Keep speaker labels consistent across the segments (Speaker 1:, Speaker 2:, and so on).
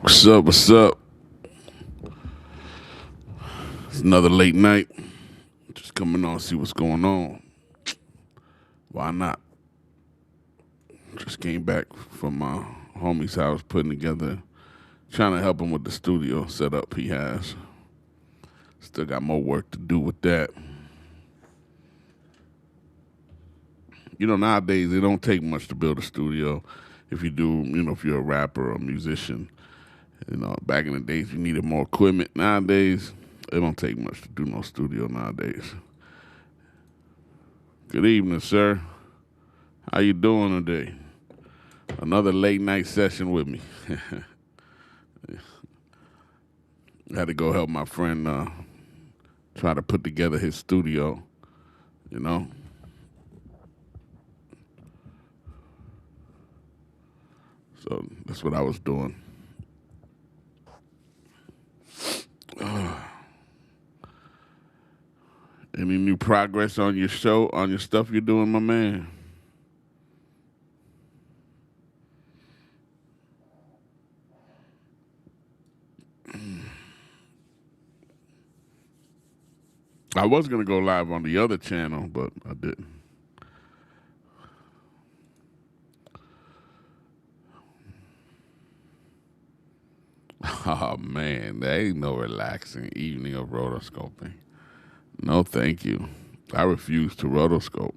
Speaker 1: What's up? What's up? It's another late night. Just coming on, see what's going on. Why not? Just came back from my homie's house, putting together, trying to help him with the studio setup he has. Still got more work to do with that. Nowadays it don't take much to build a studio. If you do, if you're a rapper or a musician, back in the days you needed more equipment. Nowadays, it don't take much to do no studio nowadays. Good evening, sir. How you doing today? Another late night session with me. I had to go help my friend try to put together his studio, you know. So that's what I was doing. Any new progress on your show, on your stuff you're doing, my man? I was gonna go live on the other channel, but I didn't. Oh man, there ain't no relaxing evening of rotoscoping. No, thank you. I refuse to rotoscope.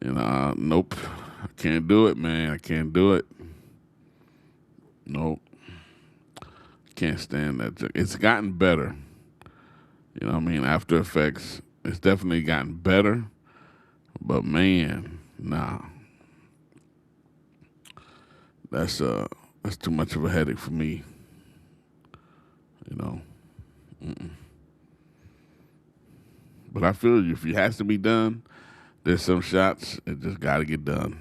Speaker 1: Nope. I can't do it, man. I can't do it. Nope. Can't stand that. It's gotten better. You know what I mean? After Effects, it's definitely gotten better. But man, nah. That's too much of a headache for me. You know. Mm-mm. But I feel you. If it has to be done, there's some shots it just got to get done.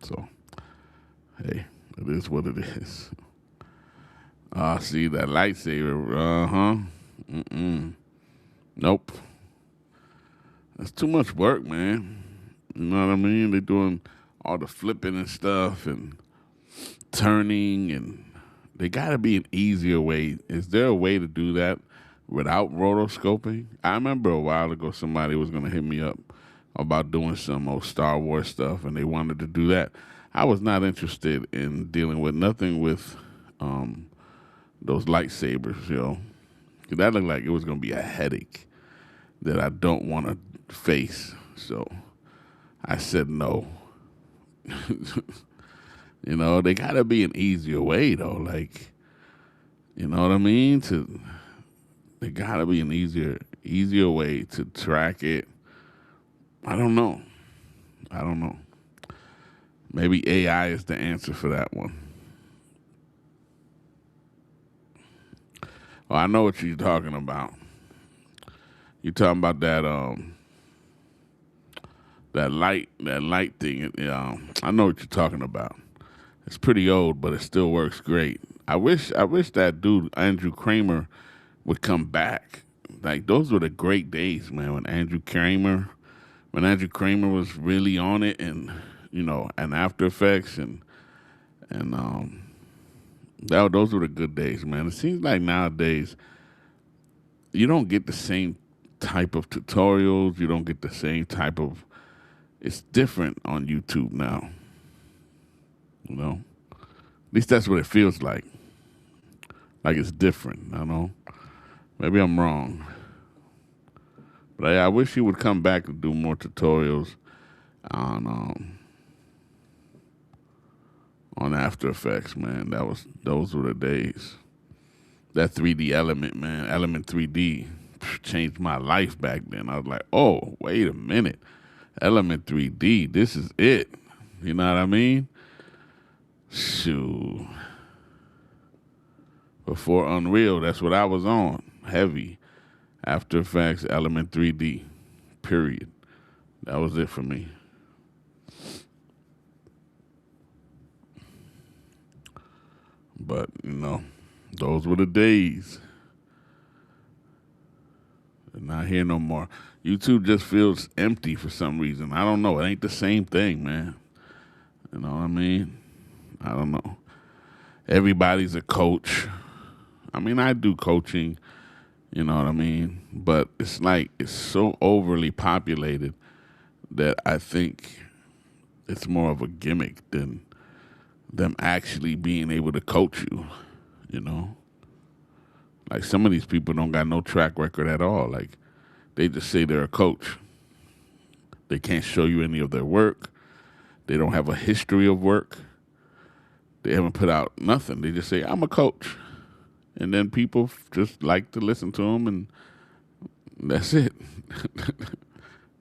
Speaker 1: So, hey, it is what it is. See that lightsaber? Mm-mm. Nope. That's too much work, man. You know what I mean? They're doing all the flipping and stuff and turning, and they got to be an easier way. Is there a way to do that without rotoscoping? I remember a while ago somebody was going to hit me up about doing some old Star Wars stuff, and they wanted to do that. I was not interested in dealing with nothing with those lightsabers, yo. That looked like it was going to be a headache that I don't want to face. So I said no. They got to be an easier way, though. Like, you know what I mean? There got to be an easier way to track it. I don't know. Maybe AI is the answer for that one. Well, I know what you're talking about. You're talking about that light thing. I know what you're talking about. It's pretty old, but it still works great. I wish that dude Andrew Kramer would come back. Like those were the great days, man. When Andrew Kramer was really on it, and and After Effects, and those were the good days, man. It seems like nowadays you don't get the same type of tutorials. You don't get the same type of. It's different on YouTube now. At least that's what it feels like. Like it's different. I don't know. Maybe I'm wrong. But I wish he would come back and do more tutorials on After Effects, man. Those were the days. That 3D element, man, Element 3D changed my life back then. I was like, oh, wait a minute. Element 3D, this is it. You know what I mean? Shoot. Before Unreal, that's what I was on. Heavy. After Effects, Element 3D. Period. That was it for me. But, those were the days. They're not here no more. YouTube just feels empty for some reason. I don't know. It ain't the same thing, man. You know what I mean? I don't know. everybody's a coach. I mean, I do coaching, you know what I mean? But it's like it's so overly populated that I think it's more of a gimmick than them actually being able to coach you, you know? Like some of these people don't got no track record at all. Like they just say they're a coach. They can't show you any of their work. They don't have a history of work. They haven't put out nothing. They just say, I'm a coach. And then people just like to listen to them, and that's it.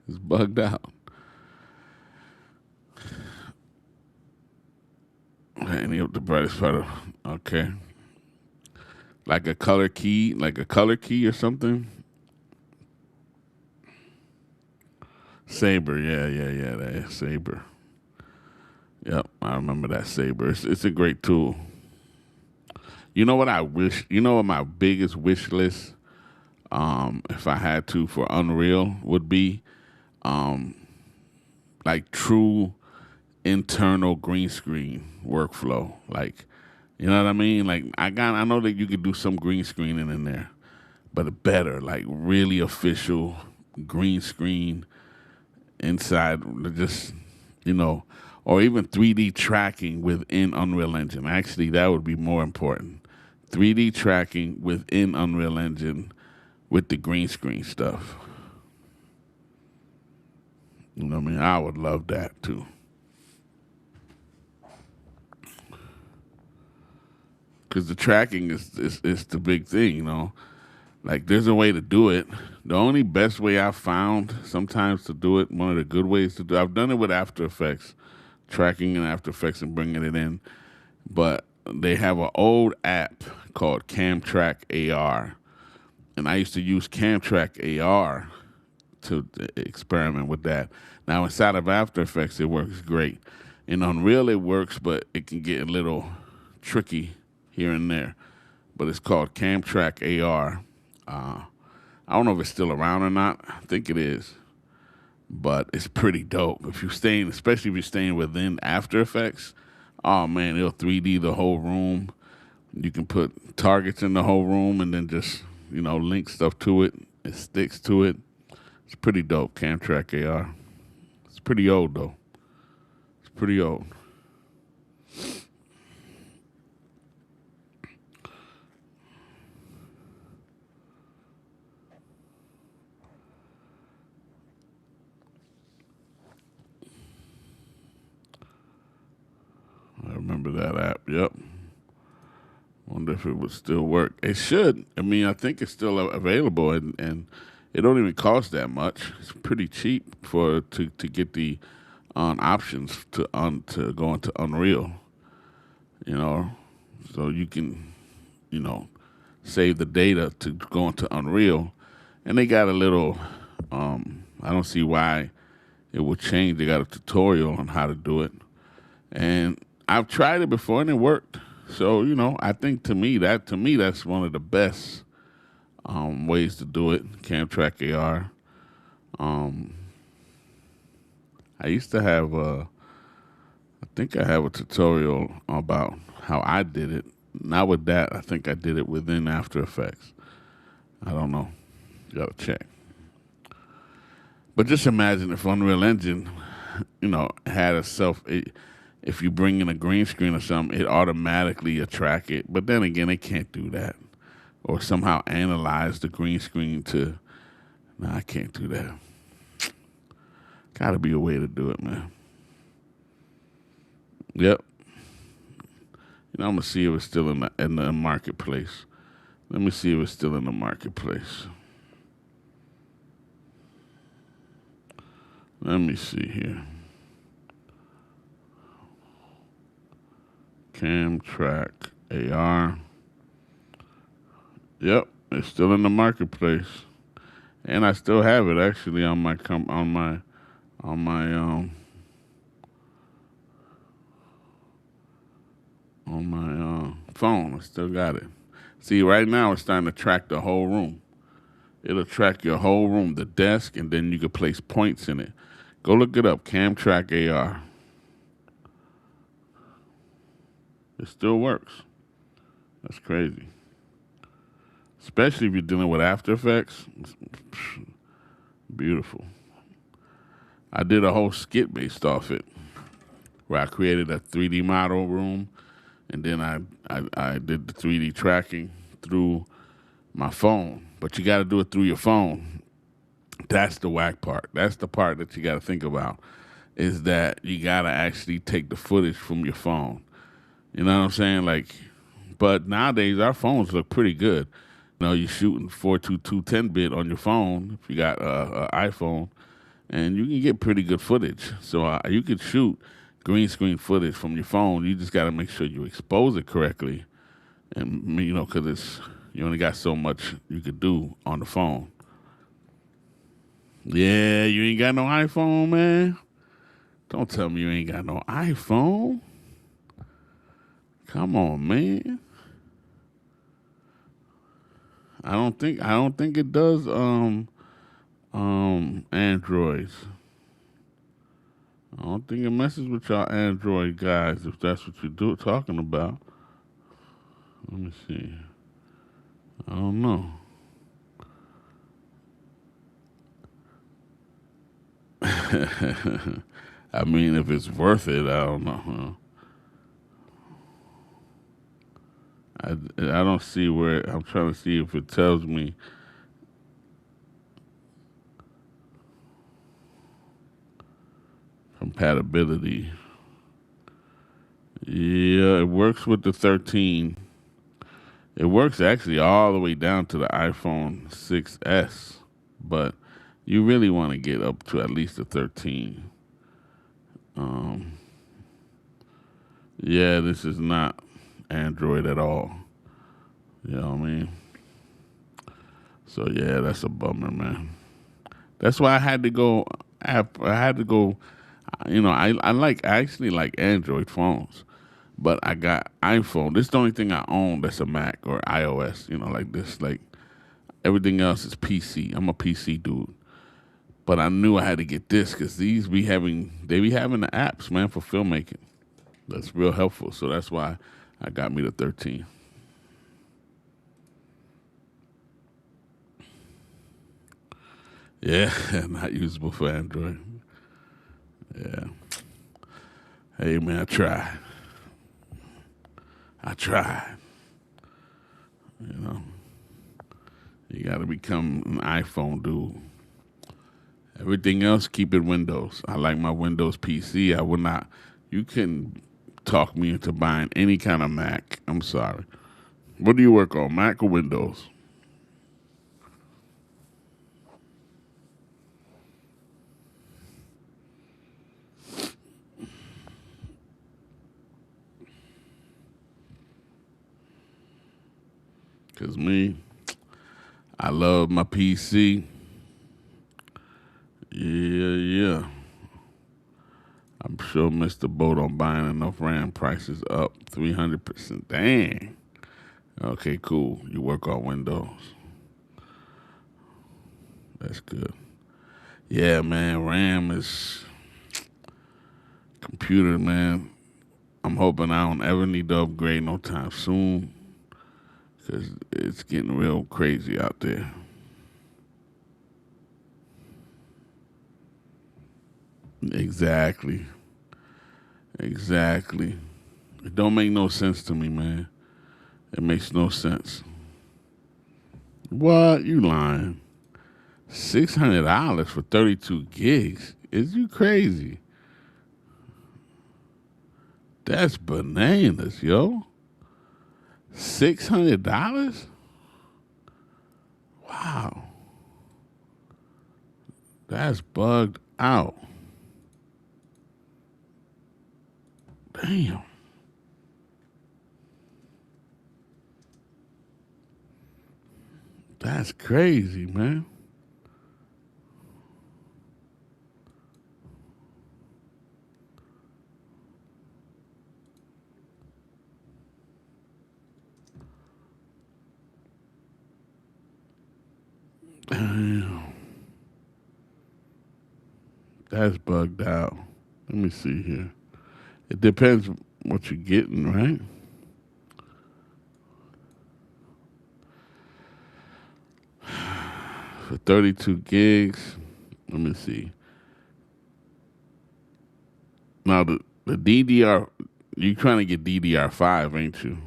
Speaker 1: It's bugged out. Any of the brightest part of, okay. Like a color key or something. Saber, yeah, that is Saber. Yep, I remember that Saber. It's a great tool. You know what I wish? You know what my biggest wish list, if I had to, for Unreal would be, um, like true internal green screen workflow. Like, you know what I mean? Like I know that you could do some green screening in there, but better, like really official green screen inside, just you know, or even 3D tracking within Unreal Engine. Actually, that would be more important. 3D tracking within Unreal Engine with the green screen stuff. You know what I mean? I would love that too. Because the tracking is the big thing, you know. Like, there's a way to do it. The only best way I've found sometimes to do it, one of the good ways to do it, I've done it with After Effects, tracking in After Effects and bringing it in. But they have an old app called Camtrack AR. And I used to use Camtrack AR to experiment with that. Now, inside of After Effects, it works great. In Unreal, it works, but it can get a little tricky here and there. But it's called Camtrack AR. I don't know if it's still around or not. I think it is. But it's pretty dope. If you're staying, especially if you're staying within After Effects, oh man, it'll 3D the whole room. You can put targets in the whole room and then just, you know, link stuff to it. It sticks to it. It's pretty dope, Camtrack AR. It's pretty old though. It's pretty old. I remember that app. Yep. Wonder if it would still work. It should. I mean, I think it's still available, and it don't even cost that much. It's pretty cheap to get the options to go into Unreal. You know, so you can, you know, save the data to go into Unreal, and they got a little. I don't see why it would change. They got a tutorial on how to do it, and I've tried it before and it worked. So you know, I think to me that's one of the best ways to do it. Camtrack AR. I used to have I think I have a tutorial about how I did it. Not with that. I think I did it within After Effects. I don't know. You gotta check. But just imagine if Unreal Engine, you know, had a if you bring in a green screen or something, it automatically attract it. But then again, it can't do that. Or somehow analyze the green screen to, no, I can't do that. Gotta be a way to do it, man. Yep. You know, I'm gonna see if it's still in the marketplace. Let me see if it's still in the marketplace. Let me see here. Camtrack AR. Yep, it's still in the marketplace, and I still have it actually on my phone. I still got it. See, right now it's starting to track the whole room. It'll track your whole room, the desk, and then you can place points in it. Go look it up, Camtrack AR. It still works. That's crazy. Especially if you're dealing with After Effects. Beautiful. I did a whole skit based off it where I created a 3D model room and then I did the 3D tracking through my phone. But you got to do it through your phone. That's the whack part. That's the part that you got to think about is that you got to actually take the footage from your phone. You know what I'm saying? Like, but nowadays our phones look pretty good. You know, you're shooting 422 10-bit on your phone if you got an iPhone, and you can get pretty good footage. So you could shoot green screen footage from your phone. You just got to make sure you expose it correctly, and you know, because it's you only got so much you could do on the phone. Yeah, you ain't got no iPhone, man. Don't tell me you ain't got no iPhone. Come on, man. I don't think it does Androids. I don't think it messes with y'all Android guys if that's what you're talking about. Let me see. I don't know. I mean, if it's worth it, I don't know. I don't see where I'm trying to see if it tells me. Compatibility. Yeah, it works with the 13. It works actually all the way down to the iPhone 6S, but you really want to get up to at least the 13. Um, yeah, this is not Android at all. You know what I mean? So yeah, that's a bummer, man. That's why I had to go. I had to go. You know, I actually like Android phones, but I got iPhone. This is the only thing I own that's a Mac or iOS. You know, like this. Like everything else is PC. I'm a PC dude. But I knew I had to get this because they be having the apps, man, for filmmaking. That's real helpful. So that's why I got me the 13. Yeah, not usable for Android. Yeah. Hey man, I tried. I tried. You know, you got to become an iPhone dude. Everything else, keep it Windows. I like my Windows PC. I would not. You can talk me into buying any kind of Mac. I'm sorry. What do you work on, Mac or Windows? Cause me, I love my PC. Yeah, yeah. I'm sure Mr. Boat on buying enough RAM prices up 300%. Dang. Okay, cool. You work on Windows. That's good. Yeah, man. RAM is computer, man. I'm hoping I don't ever need to upgrade no time soon because it's getting real crazy out there. Exactly. Exactly. It don't make no sense to me, man. It makes no sense. What? You lying? $600 for 32 gigs? Is you crazy? That's bananas, yo. $600? Wow. That's bugged out. Damn. That's crazy, man. Damn. That's bugged out. Let me see here. It depends what you're getting, right? for 32 gigs. Let me see. Now the DDR, you trying to get DDR5, ain't you?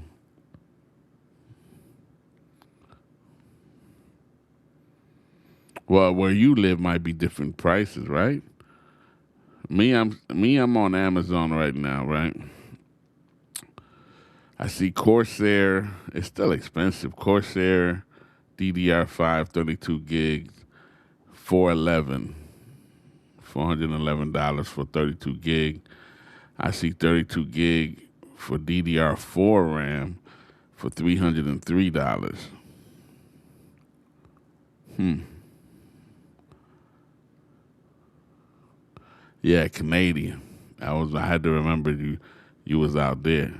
Speaker 1: Well, where you live might be different prices, right? I'm on Amazon right now, right? I see Corsair. It's still expensive. Corsair DDR5 32 gigs, 411, $411 for 32 gig. I see 32 gig for DDR4 RAM for $303. Yeah, Canadian. I had to remember you was out there.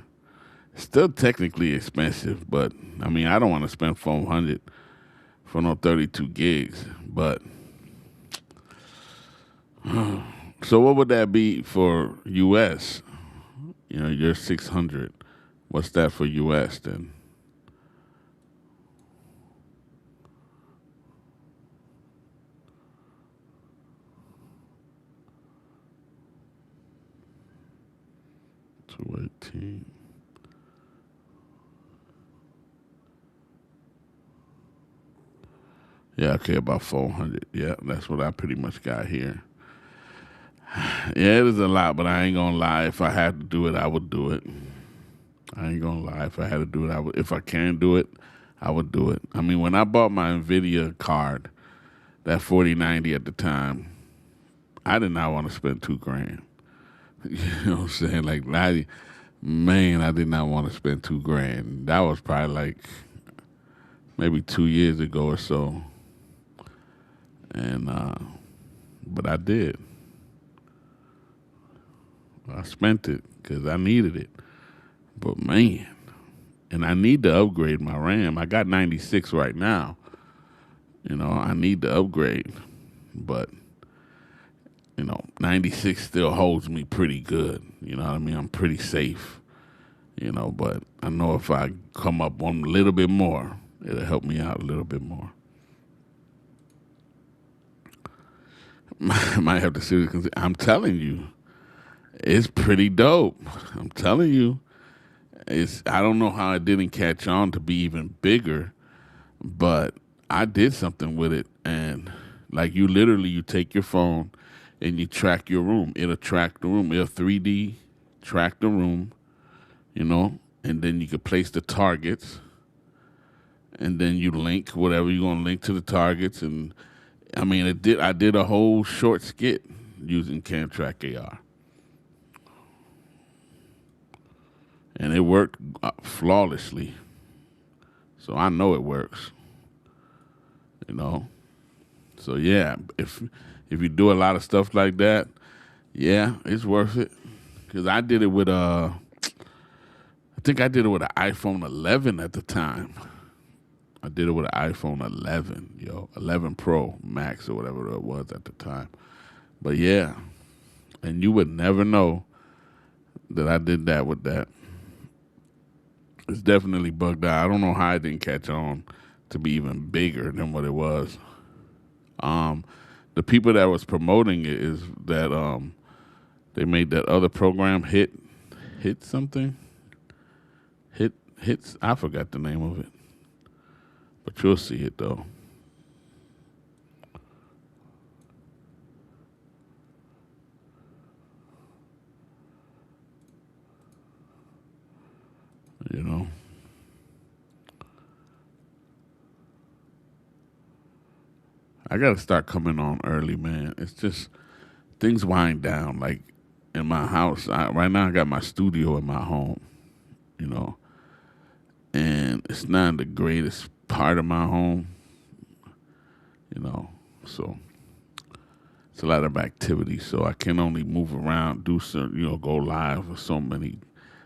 Speaker 1: Still technically expensive, but I mean I don't want to spend 400 for no 32 gigs. But so what would that be for US? You know, you're 600. What's that for US then? 218. Yeah, okay, about 400. Yeah, that's what I pretty much got here. Yeah, it is a lot, but I ain't gonna lie. If I had to do it, I would do it. I ain't gonna lie. If I had to do it, I would. If I can do it, I would do it. I mean, when I bought my Nvidia card, that 4090 at the time, I did not want to spend 2 grand. You know what I'm saying? Like, man, I did not want to spend 2 grand. That was probably like maybe 2 years ago or so, and but I did. I spent it because I needed it. But man, and I need to upgrade my RAM. I got 96 right now. You know, I need to upgrade, but 96 still holds me pretty good. You know what I mean? I'm pretty safe. But I know if I come up on a little bit more, it'll help me out a little bit more. Might have to seriously consider. I'm telling you, it's pretty dope. I'm telling you, I don't know how it didn't catch on to be even bigger, but I did something with it, and like you take your phone and you track your room. It'll track the room. It'll 3D track the room, and then you could place the targets, and then you link whatever you're gonna link to the targets, and I mean I did a whole short skit using CamTrack AR, and it worked flawlessly. So I know it works. You know. So yeah, if you do a lot of stuff like that, yeah, it's worth it. Cause I did it with I think I did it with an iPhone 11 at the time. I did it with an iPhone 11, 11 Pro Max or whatever it was at the time. But yeah, and you would never know that I did that with that. It's definitely bugged out. I don't know how I didn't catch on to be even bigger than what it was. Um, the people that was promoting it is that they made that other program hit something hits. I forgot the name of it, but you'll see it though. You know. I gotta start coming on early, man. It's just things wind down. Like in my house, right now I got my studio in my home, you know, and it's not the greatest part of my home, you know. So it's a lot of activity. So I can only move around, do certain, go live for so many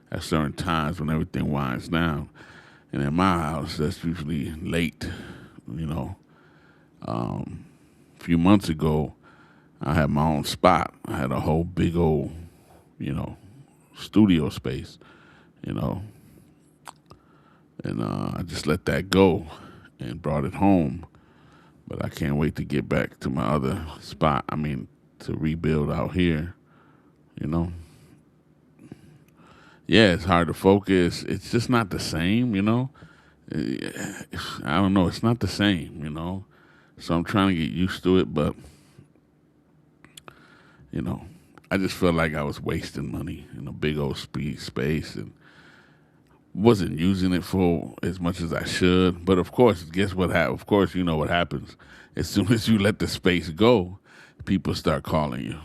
Speaker 1: at certain times when everything winds down. And in my house, that's usually late, you know. A few months ago, I had my own spot. I had a whole big old, you know, studio space, you know, and I just let that go and brought it home. But I can't wait to get back to my other spot. I mean, to rebuild out here, you know. Yeah, it's hard to focus. It's just not the same, you know. I don't know. It's not the same, you know. So I'm trying to get used to it, but you know, I just felt like I was wasting money in a big old space and wasn't using it for as much as I should. But of course, guess what happened? Of course, you know what happens. As soon as you let the space go, people start calling you.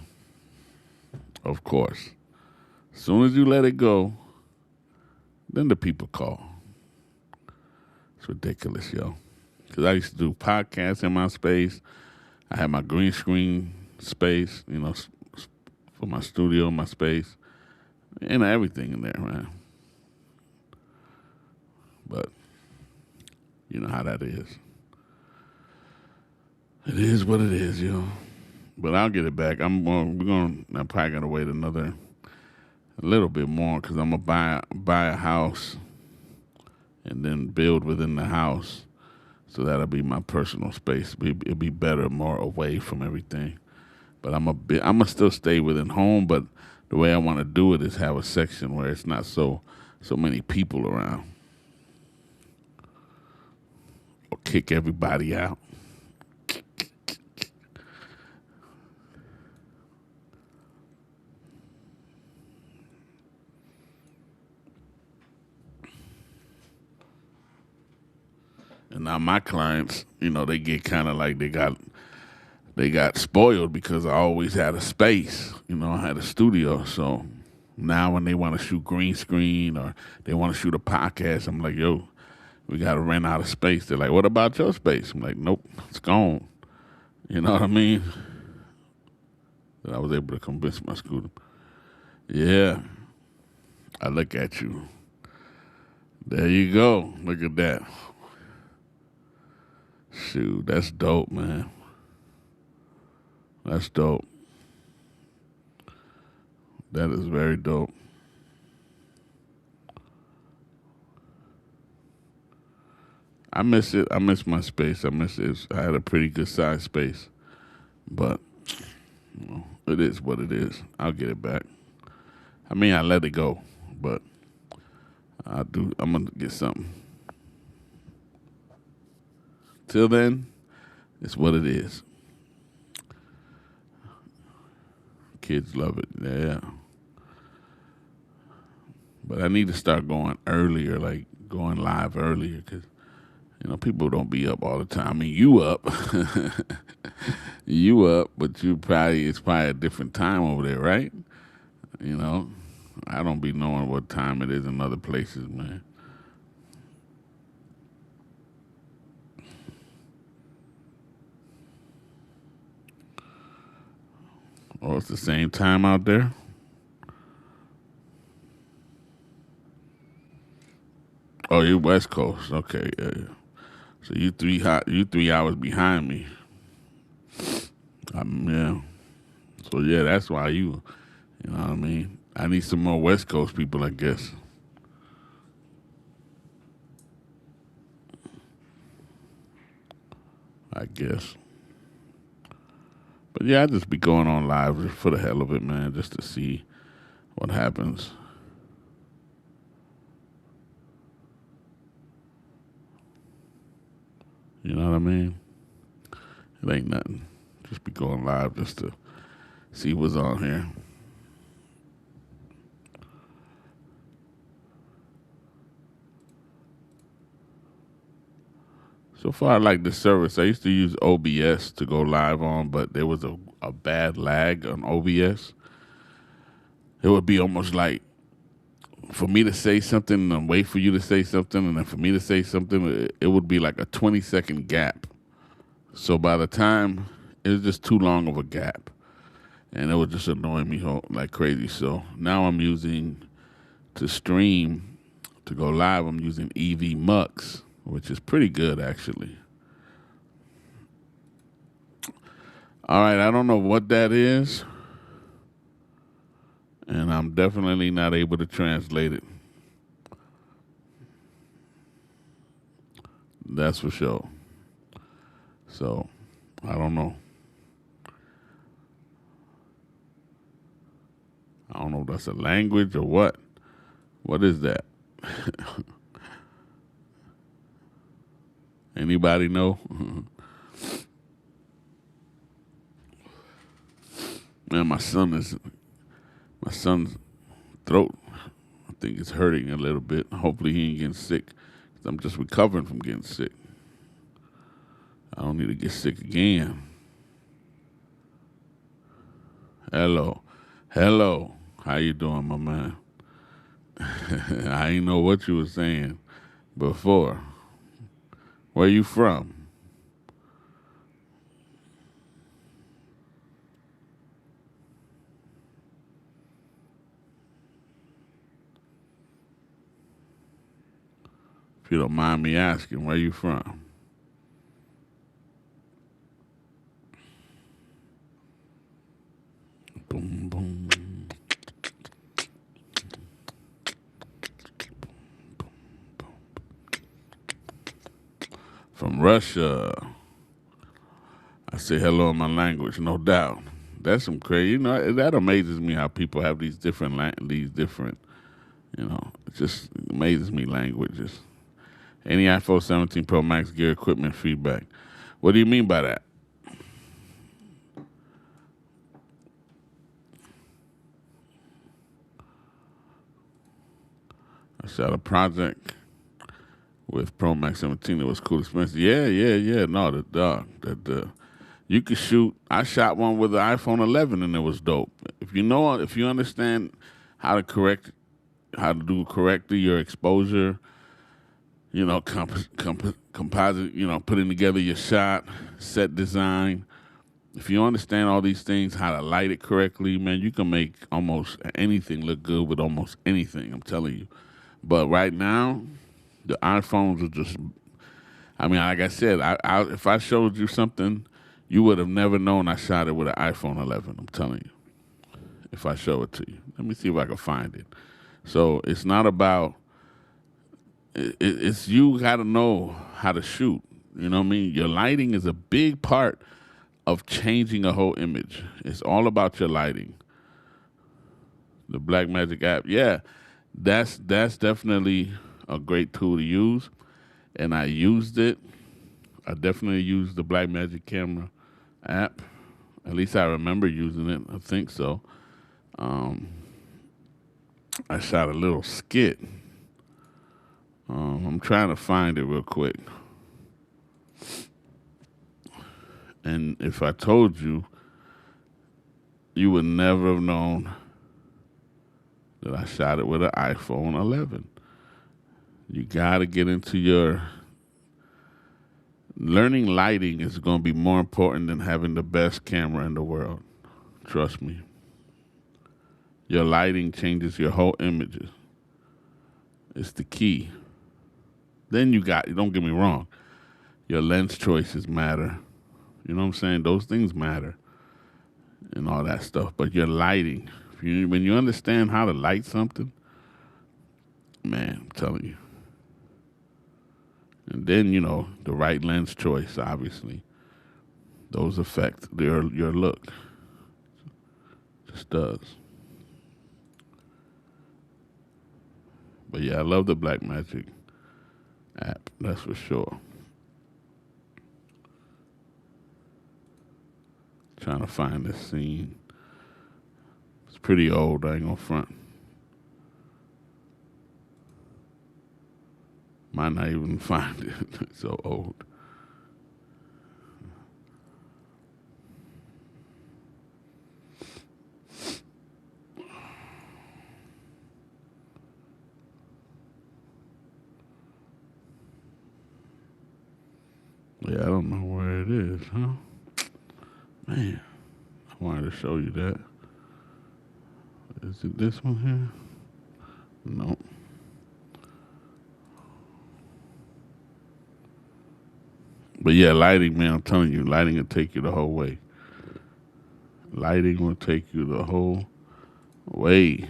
Speaker 1: Of course. As soon as you let it go, then the people call. It's ridiculous, yo. Because I used to do podcasts in my space. I had my green screen space, you know, for my studio, my space, and everything in there, man. But you know how that is. It is what it is, yo. But I'll get it back. I'm probably gonna wait a little bit more because I'm gonna buy a house and then build within the house. So that'll be my personal space. It'll be better, more away from everything. But I'm gonna still stay within home. But the way I want to do it is have a section where it's not so many people around, or kick everybody out. And now my clients, you know, they get kind of like they got spoiled because I always had a space. You know, I had a studio. So now when they want to shoot green screen or they want to shoot a podcast, I'm like, yo, we got to rent out a space. They're like, what about your space? I'm like, nope, it's gone. You know what I mean? That I was able to convince my student. Yeah, I look at you. There you go. Look at that. Shoot, that's dope, man. That's dope. That is very dope. I miss it. I miss my space. I miss it. I had a pretty good sized space, but you know, it is what it is. I'll get it back. I mean, I let it go, but I do. I'm gonna get something. Till then, it's what it is. Kids love it. Yeah. But I need to start going earlier, like going live earlier, because you know people don't be up all the time. I mean, you up, you up, but it's probably a different time over there, right? You know, I don't be knowing what time it is in other places, man. Oh, it's the same time out there. Oh, you're West Coast. Okay, yeah, yeah. So you 3 hours behind me. Yeah. So yeah, that's why you know what I mean. I need some more West Coast people, I guess. I guess. But yeah, I just be going on live just for the hell of it, man, just to see what happens. You know what I mean? It ain't nothing. Just be going live just to see what's on here. So far, I like the service. I used to use OBS to go live on, but there was a bad lag on OBS. It would be almost like for me to say something and wait for you to say something, and then for me to say something, it would be like a 20-second gap. So by the time, it was just too long of a gap. And it was just annoying me like crazy. So now I'm using, to stream, to go live, I'm using EV Mux, which is pretty good actually. All right, I don't know what that is, and I'm definitely not able to translate it. That's for sure. So I don't know. I don't know if that's a language or what. What is that? Anybody know? Man, my son's throat. I think it's hurting a little bit. Hopefully he ain't getting sick. 'Cause I'm just recovering from getting sick. I don't need to get sick again. Hello. Hello. How you doing, my man? I ain't know what you were saying before. Where you from? If you don't mind me asking, where you from? Boom, boom. From Russia. I say hello in my language, no doubt. That's some crazy. You know, that amazes me how people have these different, you know, it just amazes me languages. Any iPhone 17 Pro Max gear equipment feedback. What do you mean by that? I shot a project with Pro Max 17. It was cool experience. Yeah. No, the dog. The you could shoot. I shot one with the iPhone 11 and it was dope. If you understand how to do correctly your exposure, you know, composite, you know, putting together your shot, set design. If you understand all these things, how to light it correctly, man, you can make almost anything look good with almost anything. I'm telling you. But right now, the iPhones are just. I mean, like I said, if I showed you something, you would have never known I shot it with an iPhone 11. I'm telling you. If I show it to you, let me see if I can find it. So it's not about. It's you got to know how to shoot. You know what I mean? Your lighting is a big part of changing a whole image. It's all about your lighting. The Blackmagic app, yeah, that's definitely a great tool to use, and I used it. I definitely used the Blackmagic camera app. At least I remember using it. I think so. Um, I shot a little skit. I'm trying to find it real quick. And if I told you, you would never have known that I shot it with an iPhone 11. You got to get into your learning lighting is going to be more important than having the best camera in the world. Trust me. Your lighting changes your whole images. It's the key. Then don't get me wrong, your lens choices matter. You know what I'm saying? Those things matter and all that stuff. But your lighting, when you understand how to light something, man, I'm telling you. And then, you know, the right lens choice, obviously. Those affect your look. Just does. But yeah, I love the Blackmagic app, that's for sure. Trying to find this scene. It's pretty old, I ain't gonna front. Might not even find it. It's so old. Yeah, I don't know where it is, huh? Man, I wanted to show you that. Is it this one here? No. But yeah, lighting, man, I'm telling you, lighting will take you the whole way. Lighting will take you the whole way.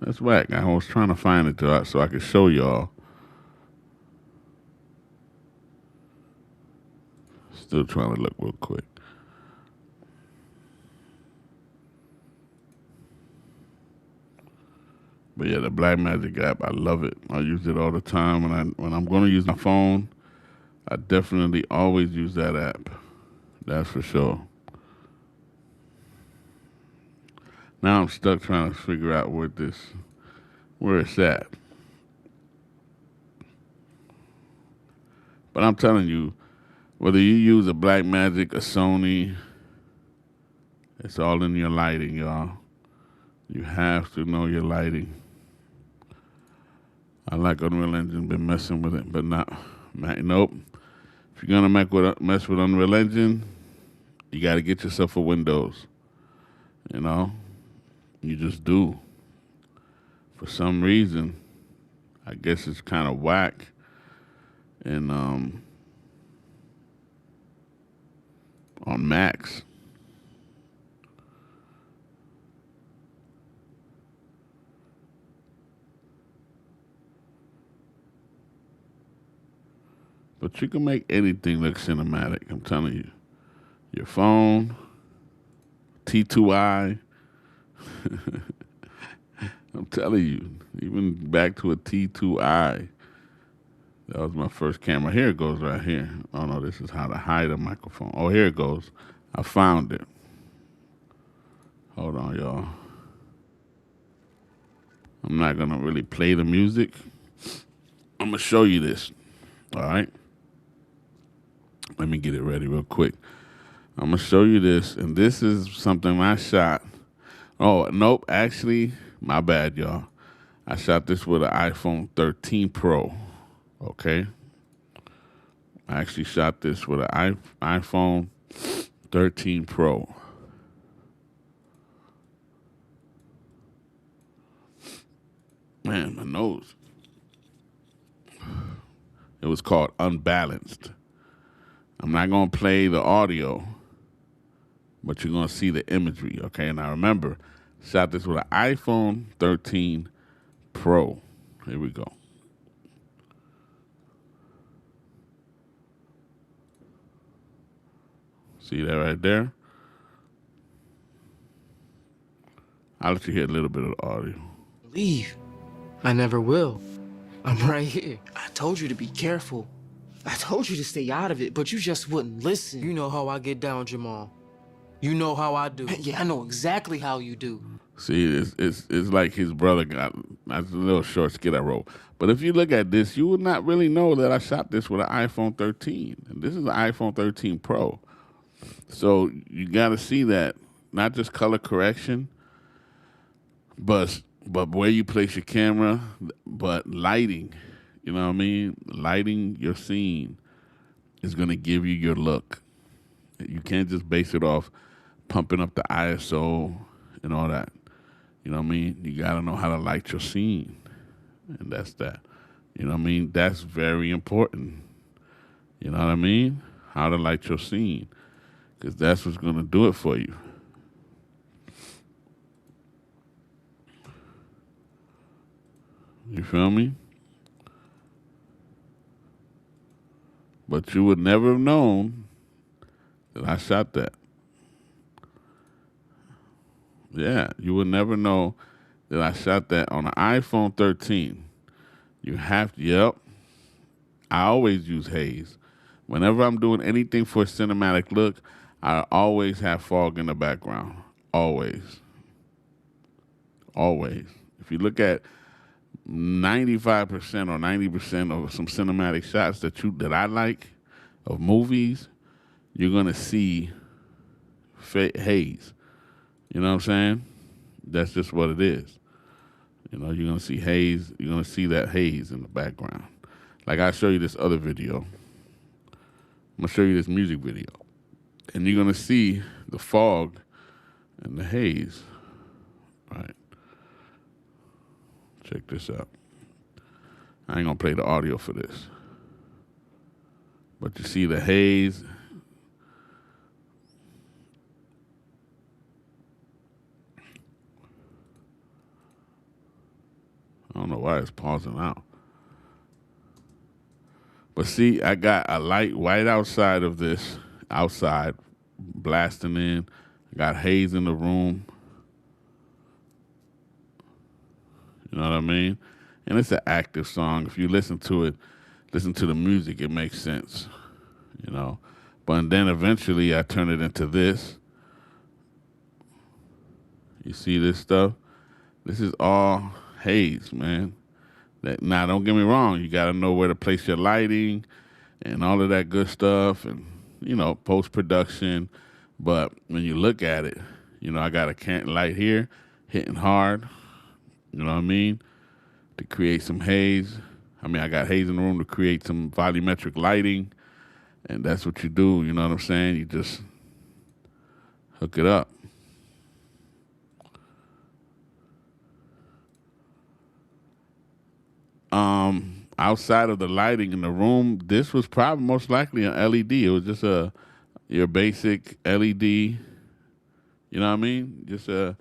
Speaker 1: That's whack. I was trying to find it so I could show y'all. Still trying to look real quick. But yeah, the Blackmagic app, I love it. I use it all the time. When I'm going to use my phone, I definitely always use that app. That's for sure. Now I'm stuck trying to figure out where it's at. But I'm telling you, whether you use a Blackmagic, a Sony, it's all in your lighting, y'all. You have to know your lighting. I like Unreal Engine, been messing with it, but nope. If you're gonna mess with Unreal Engine, you got to get yourself a Windows. You know, you just do. For some reason, I guess it's kind of whack, and on Macs. But you can make anything look cinematic. I'm telling you. Your phone, T2i. I'm telling you, even back to a T2i. That was my first camera. Here it goes right here. Oh no, this is how to hide a microphone. Oh, here it goes. I found it. Hold on, y'all. I'm not gonna really play the music. I'm gonna show you this. All right. Let me get it ready real quick. I'm gonna show you this, and this is something I shot. Oh nope, actually, my bad, y'all. I shot this with an iPhone 13 Pro. Okay. I actually shot this with an iPhone 13 Pro. Man, my nose. It was called Unbalanced. I'm not going to play the audio, but you're going to see the imagery, okay? And I remember, shot this with an iPhone 13 Pro. Here we go. See that right there? I'll let you hear a little bit of the audio.
Speaker 2: Leave. I never will. I'm right here. I told you to be careful. I told you to stay out of it, but you just wouldn't listen. You know how I get down, Jamal. You know how I do. Yeah, I know exactly how you do.
Speaker 1: See, it's like his brother got. That's a little short skit I wrote. But if you look at this, you would not really know that I shot this with an iPhone 13. And this is an iPhone 13 Pro. So you got to see that, not just color correction, but where you place your camera, but lighting. You know what I mean? Lighting your scene is going to give you your look. You can't just base it off pumping up the ISO and all that. You know what I mean? You got to know how to light your scene. And that's that. You know what I mean? That's very important. You know what I mean? How to light your scene. Because that's what's going to do it for you. You feel me? But you would never have known that I shot that. Yeah, you would never know that I shot that on an iPhone 13. You have to, yep. I always use haze. Whenever I'm doing anything for a cinematic look, I always have fog in the background. Always. Always. If you look at 95% or 90% of some cinematic shots that I like of movies, you're gonna see haze. You know what I'm saying? That's just what it is. You know, you're gonna see haze. You're gonna see that haze in the background. Like I'll show you this other video. I'm gonna show you this music video, and you're gonna see the fog and the haze. All right. Check this out. I ain't gonna play the audio for this. But you see the haze. I don't know why it's pausing out. But see, I got a light right outside of this, outside blasting in. I got haze in the room. You know what I mean? And it's an active song. If you listen to it, listen to the music, it makes sense. You know. But then eventually I turn it into this. You see this stuff? This is all haze, man. Now, don't get me wrong. You got to know where to place your lighting and all of that good stuff and, post production. But when you look at it, I got a can light here hitting hard, you know what I mean, to create some haze. I got haze in the room to create some volumetric lighting. And that's what you do, you know what I'm saying? You just hook it up. Outside of the lighting in the room, this was probably most likely an LED. It was just your basic LED. You know what I mean? Just your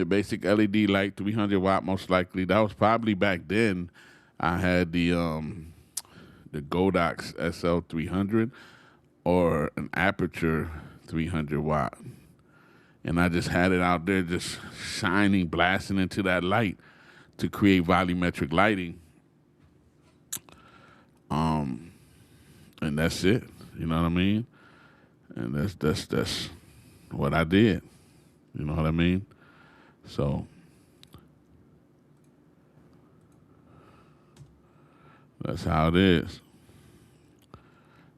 Speaker 1: basic LED light, 300 watt most likely. That was probably back then. I had the Godox SL300 or an Aperture 300 watt, and I just had it out there, just shining, blasting into that light to create volumetric lighting. And that's it. You know what I mean? And that's what I did. You know what I mean? So that's how it is.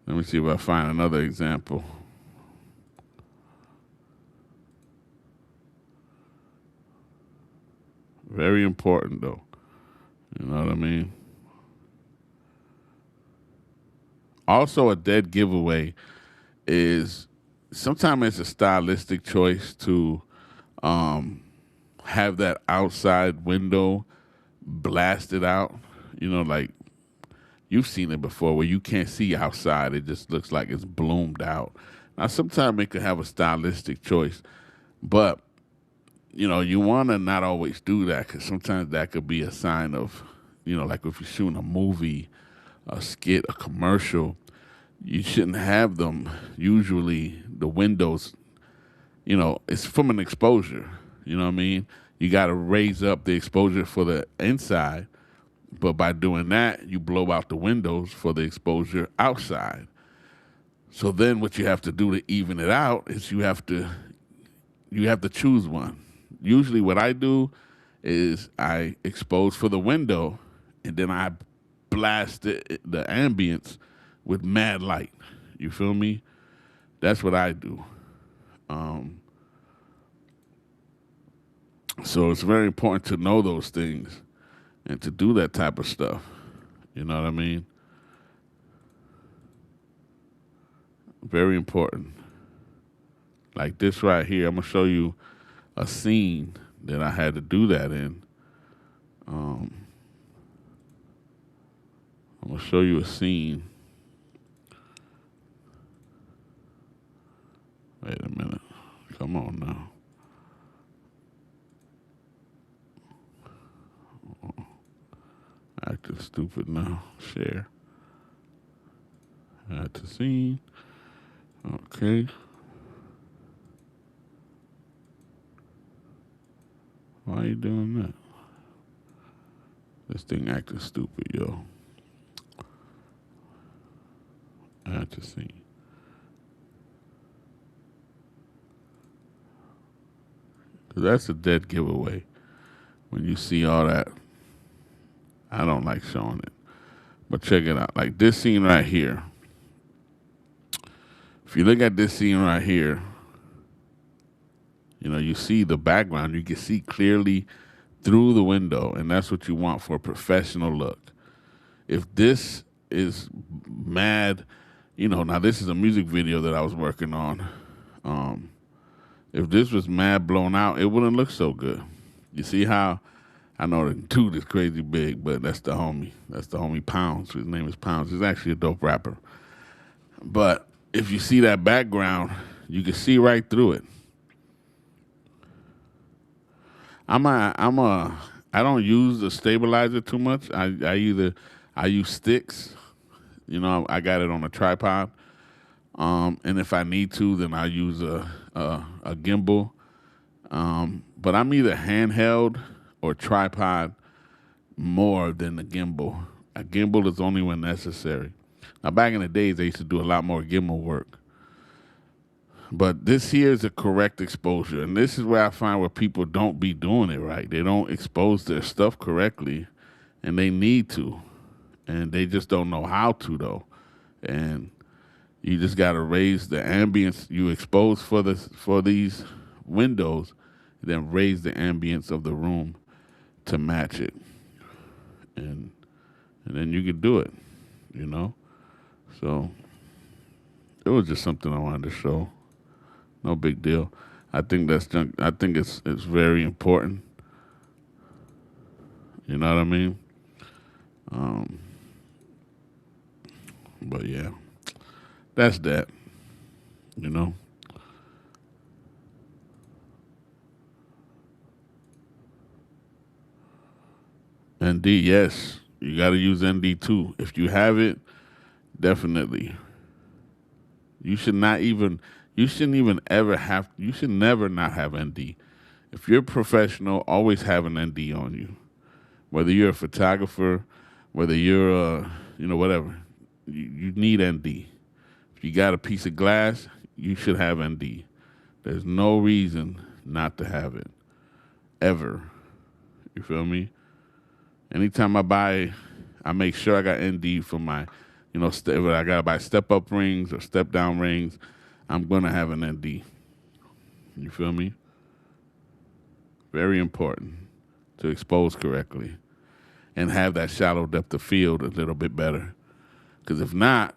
Speaker 1: Let me see if I find another example. Very important though. You know what I mean? Also, a dead giveaway is sometimes it's a stylistic choice to have that outside window blasted out. Like you've seen it before where you can't see outside. It just looks like it's bloomed out. Now, sometimes it could have a stylistic choice, but, you want to not always do that because sometimes that could be a sign of, like if you're shooting a movie, a skit, a commercial, you shouldn't have them. Usually the windows, it's from an exposure. You know what I mean? You got to raise up the exposure for the inside, but by doing that, you blow out the windows for the exposure outside. So then what you have to do to even it out is you have to choose one. Usually what I do is I expose for the window and then I blast the ambience with mad light. You feel me? That's what I do. So it's very important to know those things and to do that type of stuff. You know what I mean? Very important. Like this right here, I'm going to show you a scene that I had to do that in. I'm going to show you a scene. Wait a minute. Come on now. Acting stupid now. Share. Add to scene. Okay. Why are you doing that? This thing acting stupid, yo. Add to scene. Cause that's a dead giveaway. When you see all that, I don't like showing it. But check it out. Like this scene right here. If you look at this scene right here, you see the background. You can see clearly through the window, and that's what you want for a professional look. If this is mad, now this is a music video that I was working on. If this was mad blown out, it wouldn't look so good. You see how, I know the dude is crazy big, but that's the homie. That's the homie Pounds. His name is Pounds. He's actually a dope rapper. But if you see that background, you can see right through it. I don't use the stabilizer too much. I use sticks. I got it on a tripod. And if I need to, then I use a gimbal. But I'm either handheld or tripod more than the gimbal. A gimbal is only when necessary. Now, back in the days, they used to do a lot more gimbal work. But this here is a correct exposure. And this is where I find where people don't be doing it right. They don't expose their stuff correctly, and they need to. And they just don't know how to, though. And you just got to raise the ambience you expose for these windows, then raise the ambience of the room to match it. And then you can do it, you know? So it was just something I wanted to show. No big deal. I think it's very important. You know what I mean? But yeah, that's that. You know. ND, yes, you got to use ND too. If you have it, definitely. You should not even. You shouldn't even ever have. You should never not have ND. If you're professional, always have an ND on you. Whether you're a photographer, whether you're whatever, you need ND. If you got a piece of glass, you should have ND. There's no reason not to have it, ever. You feel me? Anytime I buy, I make sure I got ND for my, if I gotta buy step up rings or step down rings, I'm gonna have an ND. You feel me? Very important to expose correctly and have that shallow depth of field a little bit better. Because if not,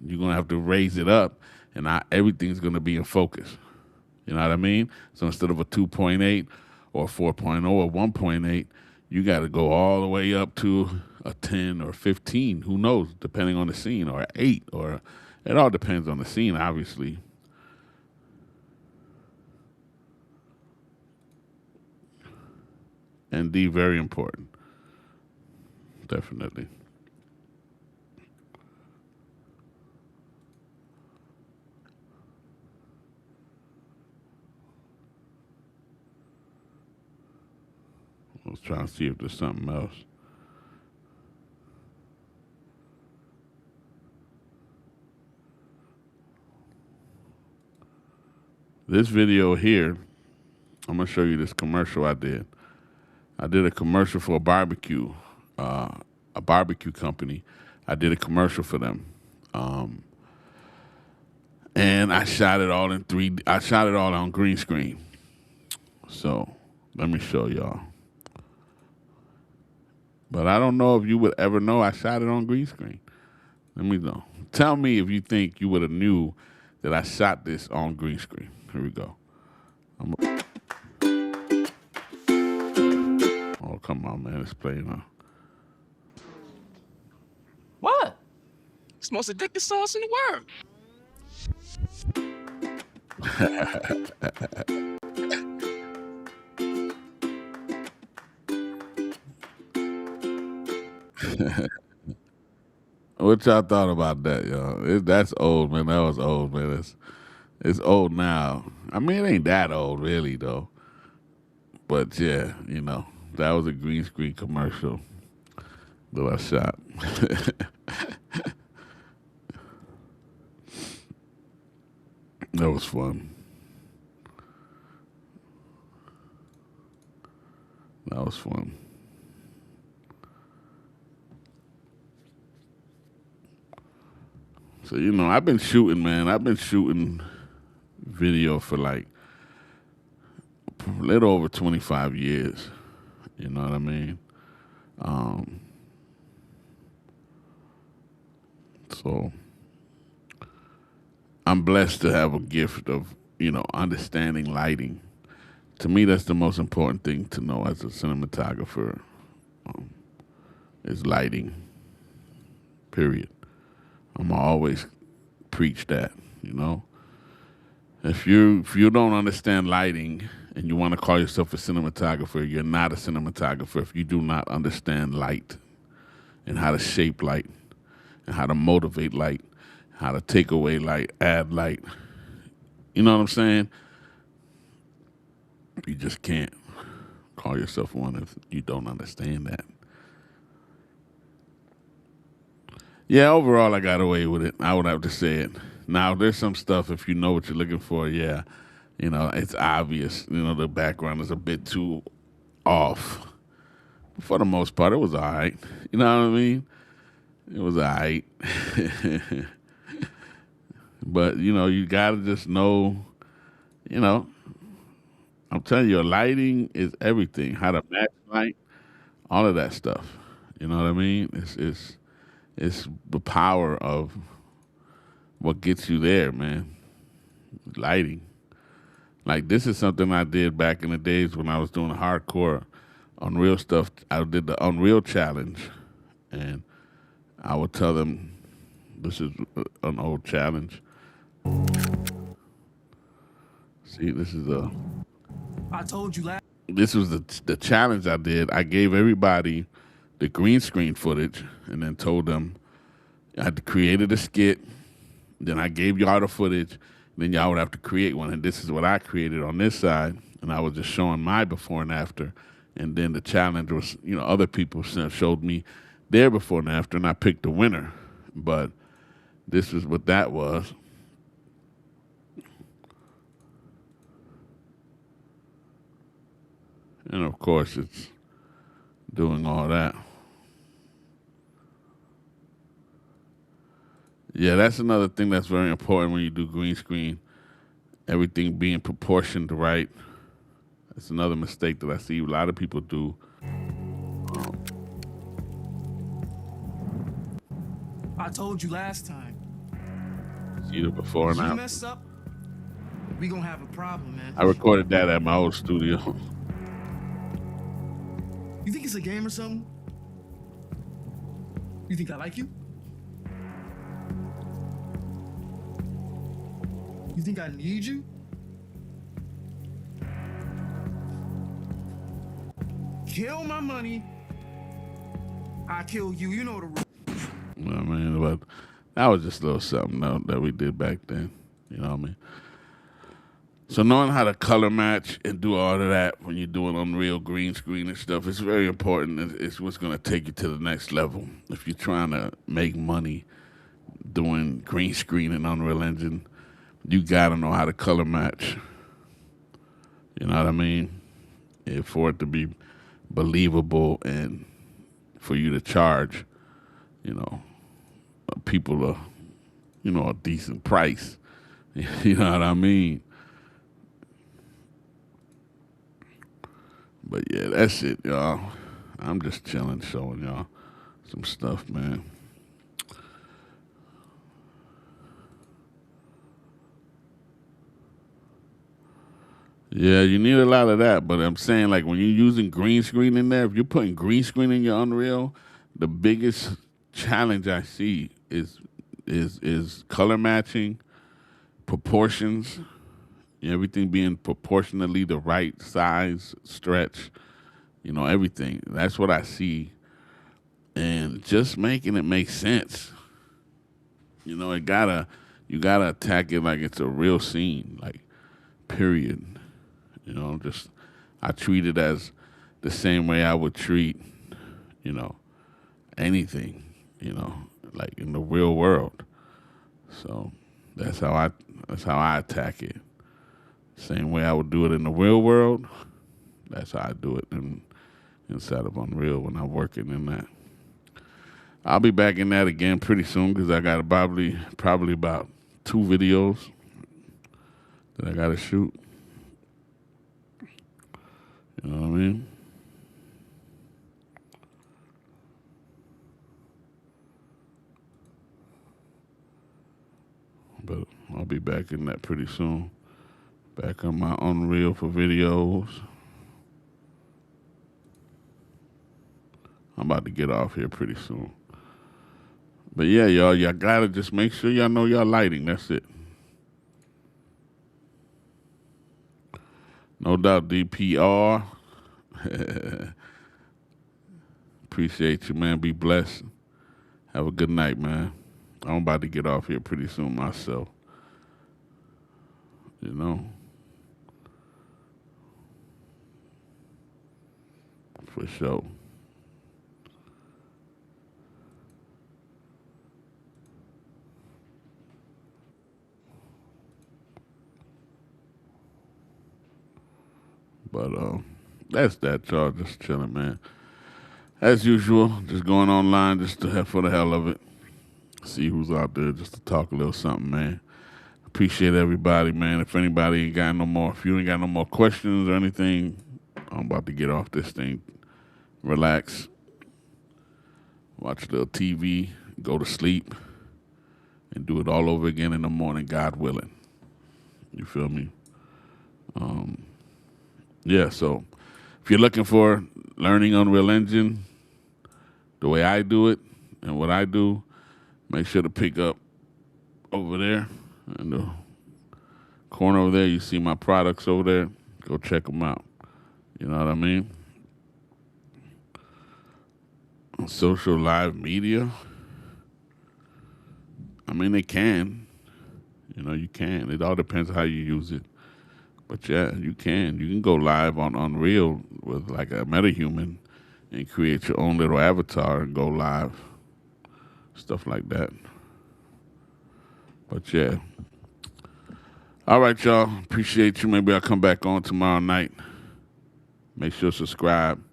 Speaker 1: you're gonna have to raise it up, and everything's gonna be in focus. You know what I mean? So instead of a 2.8 or 4.0 or 1.8, you got to go all the way up to a 10 or 15. Who knows? Depending on the scene, or 8, or it all depends on the scene, obviously. And D, very important. Definitely. I was trying to see if there's something else. This video here, I'm going to show you this commercial I did. I did a commercial for a barbecue company. I did a commercial for them. And I shot it all in 3D. I shot it all on green screen. So let me show y'all. But I don't know if you would ever know I shot it on green screen. Let me know. Tell me if you think you would have knew that I shot this on green screen. Here we go. Oh, come on, man. It's playing now.
Speaker 3: What? It's the most addictive sauce in the world.
Speaker 1: What y'all thought about that, y'all? That's old, man. That was old, man. It's old now. I mean, it ain't that old, really, though. But yeah, that was a green screen commercial that I shot. That was fun. That was fun. So, I've been shooting, man. I've been shooting video for like a little over 25 years. You know what I mean? So I'm blessed to have a gift of, understanding lighting. To me, that's the most important thing to know as a cinematographer, is lighting, period. I'm gonna always preach that, If you don't understand lighting and you want to call yourself a cinematographer, you're not a cinematographer if you do not understand light and how to shape light and how to motivate light, how to take away light, add light. You know what I'm saying? You just can't call yourself one if you don't understand that. Yeah, overall, I got away with it. I would have to say it. Now, there's some stuff, if you know what you're looking for, yeah, it's obvious. The background is a bit too off. For the most part, it was all right. You know what I mean? It was all right. But, you got to just know, you know, I'm telling you, lighting is everything. How to match light, all of that stuff. You know what I mean? It's the power of what gets you there, man. Lighting. Like this is something I did back in the days when I was doing hardcore Unreal stuff. I did the Unreal challenge, and I would tell them, this is an old challenge. See,
Speaker 2: I told you last.
Speaker 1: this was the challenge I did. I gave everybody the green screen footage and then told them I had created a skit. Then I gave y'all the footage. Then y'all would have to create one. And this is what I created on this side. And I was just showing my before and after. And then the challenge was, other people showed me their before and after, and I picked the winner. But this is what that was. And of course, it's doing all that. Yeah, that's another thing that's very important when you do green screen. Everything being proportioned right. That's another mistake that I see a lot of people do.
Speaker 2: I told you last time.
Speaker 1: See the before and
Speaker 2: You
Speaker 1: after.
Speaker 2: mess up, we gonna have a problem, man.
Speaker 1: I recorded that at my old studio.
Speaker 2: You think it's a game or something? You think I like you? You think I need you? Kill my money. I kill you. You know the rules.
Speaker 1: I mean, but that was just a little something that we did back then. You know what I mean? So knowing how to color match and do all of that when you're doing Unreal green screen and stuff, it's very important. It's what's going to take you to the next level. If you're trying to make money doing green screen and Unreal Engine, you got to know how to color match. You know what I mean? And for it to be believable and for you to charge, people a decent price. You know what I mean? But yeah, that's it, y'all. I'm just chilling, showing y'all some stuff, man. Yeah, you need a lot of that, but I'm saying like when you're using green screen in there, if you're putting green screen in your Unreal, the biggest challenge I see is color matching, proportions, everything being proportionately the right size, stretch, everything. That's what I see, and just making it make sense. You gotta attack it like it's a real scene, like period. Just I treat it as the same way I would treat, anything, like in the real world. So that's how I attack it. Same way I would do it in the real world. That's how I do it inside of Unreal when I'm working in that. I'll be back in that again pretty soon because I got probably about 2 videos that I got to shoot. You know what I mean? But I'll be back in that pretty soon. Back on my Unreal for videos. I'm about to get off here pretty soon. But yeah, y'all gotta just make sure y'all know y'all lighting. That's it. No doubt, DPR. Appreciate you, man. Be blessed. Have a good night, man. I'm about to get off here pretty soon myself. You know, for sure. But that's that, y'all. Just chilling, man. As usual, just going online just to have for the hell of it. See who's out there just to talk a little something, man. Appreciate everybody, man. If anybody ain't got no more, if you ain't got no more questions or anything, I'm about to get off this thing. Relax, watch a little TV, go to sleep, and do it all over again in the morning, God willing. You feel me? Yeah, so if you're looking for learning Unreal Engine the way I do it and what I do, make sure to pick up over there in the corner over there. You see my products over there. Go check them out. You know what I mean? On social live media, I mean, they can. You know, you can. It all depends how you use it. But yeah, you can. You can go live on Unreal with like a metahuman and create your own little avatar and go live. Stuff like that. But yeah. All right, y'all. Appreciate you. Maybe I'll come back on tomorrow night. Make sure to subscribe.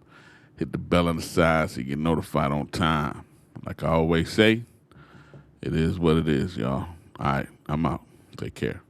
Speaker 1: Hit the bell on the side so you get notified on time. Like I always say, it is what it is, y'all. All right, I'm out. Take care.